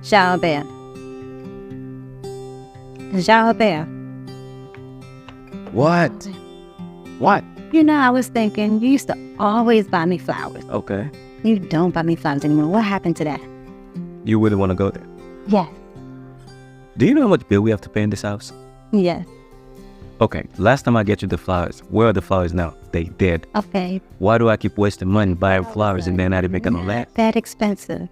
Jalbert. Jalbert. What? What? You know, I was thinking, you used to always buy me flowers. Okay. You don't buy me flowers anymore. What happened to that? You wouldn't want to go there. Yes. Do you know how much bill we have to pay in this house? Yes. Okay, last time I get you the flowers, where are the flowers now? They dead. Okay. Why do I keep wasting money buying flowers and then I didn't make them last? That expensive.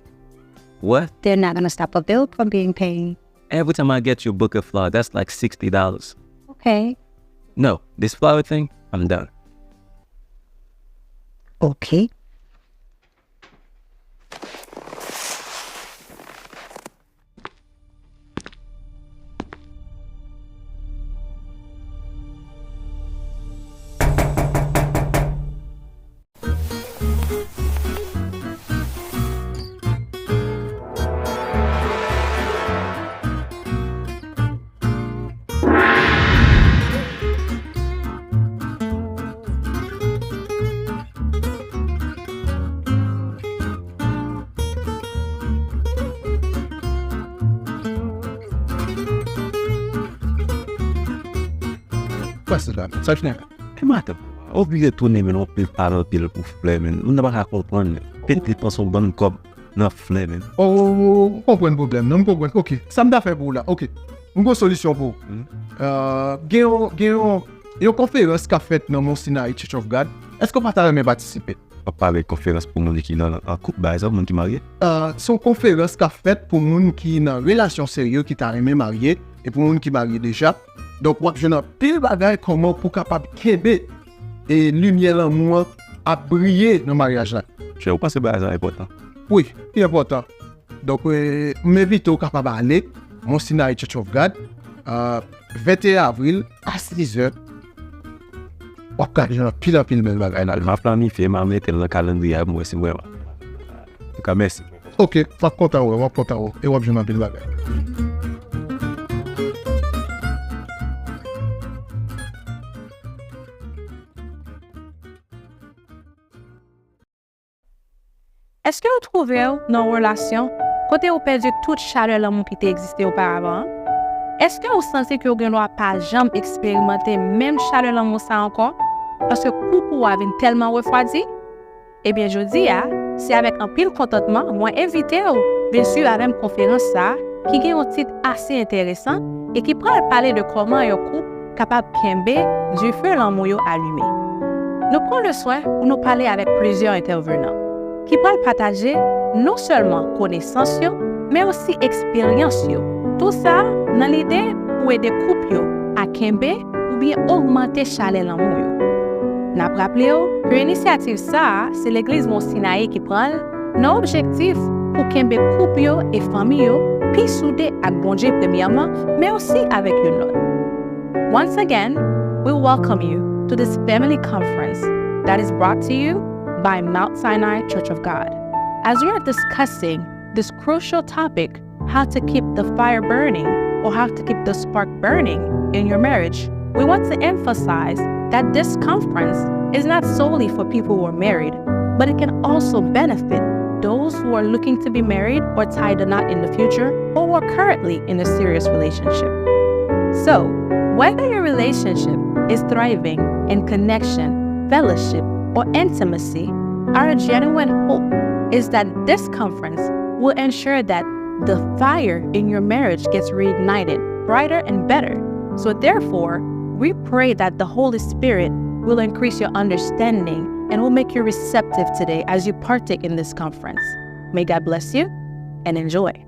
What? They're not going to stop a bill from being paid. Every time I get you a book of flowers, that's like $60. Okay. No, this flower thing, I'm done. Okay. What's that? Such name? E mata, oubliye tourne men ou pil parol pil pou flè men. Ou nan baka kompon, peti pan son bon kob nan flè men. Oh, kompren problem, non kompren. Ok, ça m'a fait pour là. Ok, une solution pour. Une conférence qu'a fait dans Mont Sinai Church of God. Est-ce qu'on peut même participer? On parle de conférence pour moun qui nan en couple, par exemple, moun qui marié. Son conférence qu'a fait pour moun qui dans relation sérieuse qui t'a aimé marié et pour moun qui marié déjà. Donc, je n'ai pile bagay comment pour capable kebe et lumière l'amour a briller dans le mariage là. Je vous pense que c'est important. Oui, c'est important. Donc, m'invite au capable aller Mont Sinai Church of God 21 avril à 6h. Ou j'en ai pile bel bagay là. Ma planifié, m'a mettre dans le calendrier, moi c'est vraiment. En tout cas, merci. OK, pas content, et ou j'en ai pile bagay. Est-ce que vous trouvez dans une relation, côté vous perdu toute chaleur l'amour qui existait auparavant? Est-ce que vous sentez que vous ne pas jamais expérimenter même chaleur l'amour ça encore? Parce que le couple avez tellement refroidi? Eh bien, je dis, c'est avec un pile contentement, moi invité bien sûr à la même conférence ça, qui a un titre assez intéressant et qui prend à parler de comment un couple capable de kembe du feu l'amour allumé. Nous prenons le soin pour nous parler avec plusieurs intervenants qui peuvent partager non seulement connaissances, mais aussi expériences. Tout ça dans l'idée pour aider les couples à kembe ou bien augmenter le chaleur l'amour. Nous rappelons que l'initiative ça, c'est l'église Mont Sinai qui prend nos objectifs pour kembe couple et famille puis soudé avec bon Dieu premièrement, mais aussi avec une autre. Once again, we welcome you to this family conference that is brought to you by Mount Sinai Church of God. As we are discussing this crucial topic, how to keep the fire burning or how to keep the spark burning in your marriage, we want to emphasize that this conference is not solely for people who are married, but it can also benefit those who are looking to be married or tie the knot in the future or who are currently in a serious relationship. So, whether your relationship is thriving in connection, fellowship, or intimacy, our genuine hope is that this conference will ensure that the fire in your marriage gets reignited brighter and better. So therefore, we pray that the Holy Spirit will increase your understanding and will make you receptive today as you partake in this conference. May God bless you and enjoy.